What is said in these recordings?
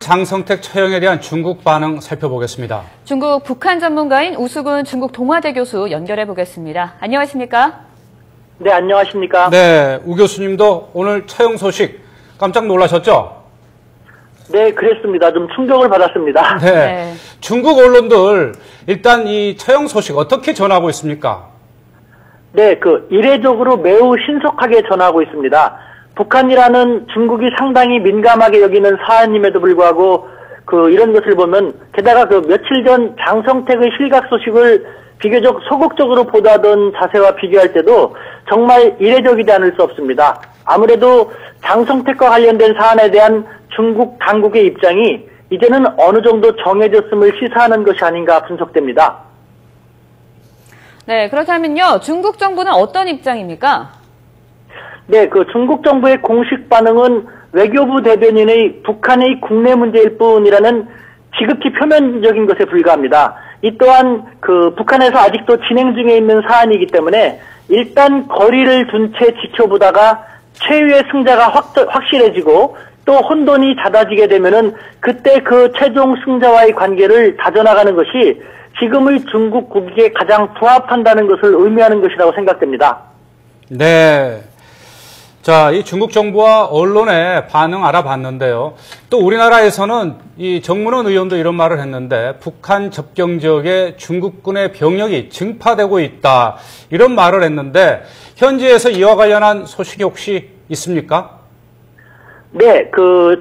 장성택 처형에 대한 중국 반응 살펴보겠습니다. 중국 북한 전문가인 우수근 중국 동아대 교수 연결해 보겠습니다. 안녕하십니까? 네, 안녕하십니까? 네, 우 교수님도 오늘 처형 소식 깜짝 놀라셨죠? 네, 그랬습니다. 좀 충격을 받았습니다. 네. 중국 언론들 일단 이 처형 소식 어떻게 전하고 있습니까? 네, 이례적으로 매우 신속하게 전하고 있습니다. 북한이라는 중국이 상당히 민감하게 여기는 사안임에도 불구하고 이런 것을 보면 게다가 며칠 전 장성택의 실각 소식을 비교적 소극적으로 보도하던 자세와 비교할 때도 정말 이례적이지 않을 수 없습니다. 아무래도 장성택과 관련된 사안에 대한 중국 당국의 입장이 이제는 어느 정도 정해졌음을 시사하는 것이 아닌가 분석됩니다. 네, 그렇다면요. 중국 정부는 어떤 입장입니까? 네, 중국 정부의 공식 반응은 외교부 대변인의 북한의 국내 문제일 뿐이라는 지극히 표면적인 것에 불과합니다. 이 또한 북한에서 아직도 진행 중에 있는 사안이기 때문에 일단 거리를 둔 채 지켜보다가 최후의 승자가 확실해지고 또 혼돈이 잦아지게 되면은 그때 최종 승자와의 관계를 다져나가는 것이 지금의 중국 국익에 가장 부합한다는 것을 의미하는 것이라고 생각됩니다. 네. 자, 이 중국 정부와 언론의 반응 알아봤는데요. 또 우리나라에서는 이 정문원 의원도 이런 말을 했는데 북한 접경 지역에 중국군의 병력이 증파되고 있다. 이런 말을 했는데 현지에서 이와 관련한 소식이 혹시 있습니까? 네,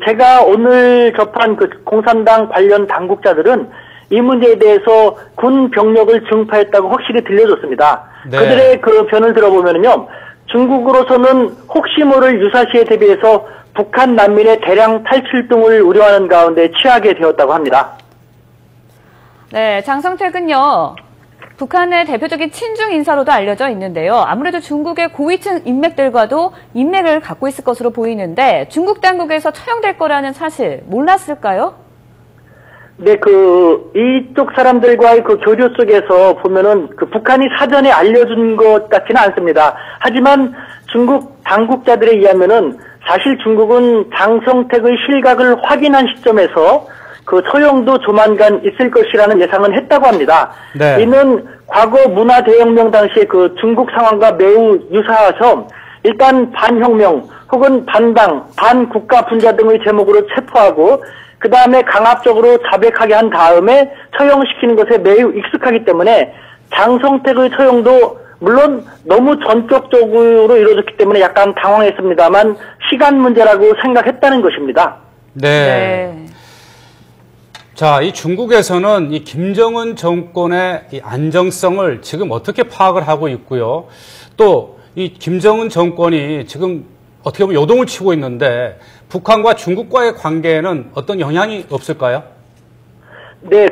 제가 오늘 접한 공산당 관련 당국자들은 이 문제에 대해서 군 병력을 증파했다고 확실히 들려줬습니다. 네. 그들의 변을 들어보면요. 중국으로서는 혹시 모를 유사시에 대비해서 북한 난민의 대량 탈출 등을 우려하는 가운데 취하게 되었다고 합니다. 네, 장성택은요. 북한의 대표적인 친중 인사로도 알려져 있는데요. 아무래도 중국의 고위층 인맥들과도 인맥을 갖고 있을 것으로 보이는데 중국 당국에서 처형될 거라는 사실 몰랐을까요? 네, 이쪽 사람들과의 교류 속에서 보면은 북한이 사전에 알려준 것 같지는 않습니다. 하지만 중국 당국자들에 의하면은 사실 중국은 장성택의 실각을 확인한 시점에서 처형도 조만간 있을 것이라는 예상은 했다고 합니다. 네. 이는 과거 문화대혁명 당시의 중국 상황과 매우 유사해서 일단 반혁명 혹은 반당, 반국가 분자 등의 제목으로 체포하고 그 다음에 강압적으로 자백하게 한 다음에 처형시키는 것에 매우 익숙하기 때문에 장성택의 처형도 물론 너무 전격적으로 이루어졌기 때문에 약간 당황했습니다만 시간 문제라고 생각했다는 것입니다. 네. 자, 이 중국에서는 이 김정은 정권의 이 안정성을 지금 어떻게 파악을 하고 있고요. 또 이 김정은 정권이 지금 어떻게 보면 요동을 치고 있는데 북한과 중국과의 관계에는 어떤 영향이 없을까요? 네,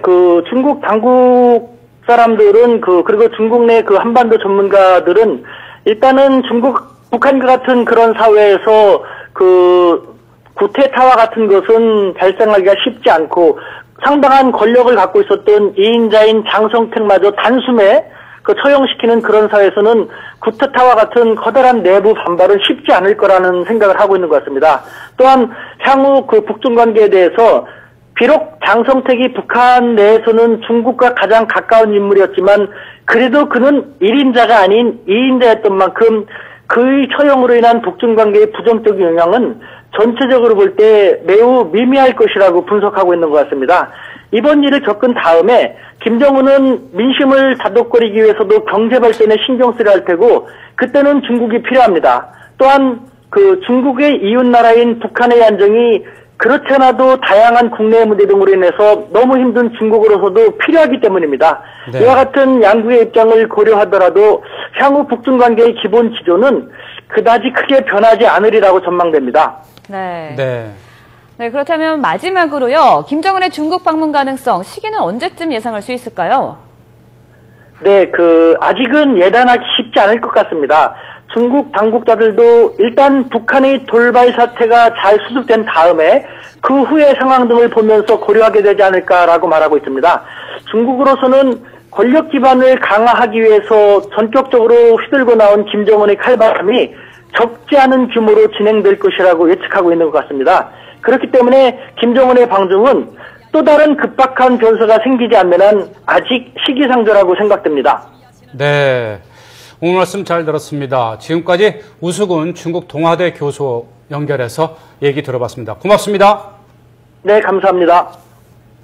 중국 당국 사람들은 그리고 중국 내 한반도 전문가들은 일단은 북한과 같은 그런 사회에서 구테타와 같은 것은 발생하기가 쉽지 않고 상당한 권력을 갖고 있었던 이인자인 장성택마저 단숨에 처형시키는 그런 사회에서는 구테타와 같은 커다란 내부 반발은 쉽지 않을 거라는 생각을 하고 있는 것 같습니다. 또한 향후 북중 관계에 대해서 비록 장성택이 북한 내에서는 중국과 가장 가까운 인물이었지만 그래도 그는 1인자가 아닌 2인자였던 만큼 그의 처형으로 인한 북중 관계의 부정적인 영향은 전체적으로 볼 때 매우 미미할 것이라고 분석하고 있는 것 같습니다. 이번 일을 겪은 다음에 김정은은 민심을 다독거리기 위해서도 경제 발전에 신경 쓰려 할 테고 그때는 중국이 필요합니다. 또한 중국의 이웃 나라인 북한의 안정이 그렇지 않아도 다양한 국내 문제 등으로 인해서 너무 힘든 중국으로서도 필요하기 때문입니다. 네. 이와 같은 양국의 입장을 고려하더라도 향후 북중 관계의 기본 지조는 그다지 크게 변하지 않으리라고 전망됩니다. 네, 그렇다면 마지막으로요. 김정은의 중국 방문 가능성, 시기는 언제쯤 예상할 수 있을까요? 네, 아직은 예단하기 쉽지 않을 것 같습니다. 중국 당국자들도 일단 북한의 돌발 사태가 잘 수습된 다음에 그 후의 상황 등을 보면서 고려하게 되지 않을까라고 말하고 있습니다. 중국으로서는 권력 기반을 강화하기 위해서 전격적으로 휘둘고 나온 김정은의 칼바람이 적지 않은 규모로 진행될 것이라고 예측하고 있는 것 같습니다. 그렇기 때문에 김정은의 방중은 또 다른 급박한 변수가 생기지 않는 한 아직 시기상조라고 생각됩니다. 네, 오늘 말씀 잘 들었습니다. 지금까지 우수근 중국 동아대 교수 연결해서 얘기 들어봤습니다. 고맙습니다. 네, 감사합니다.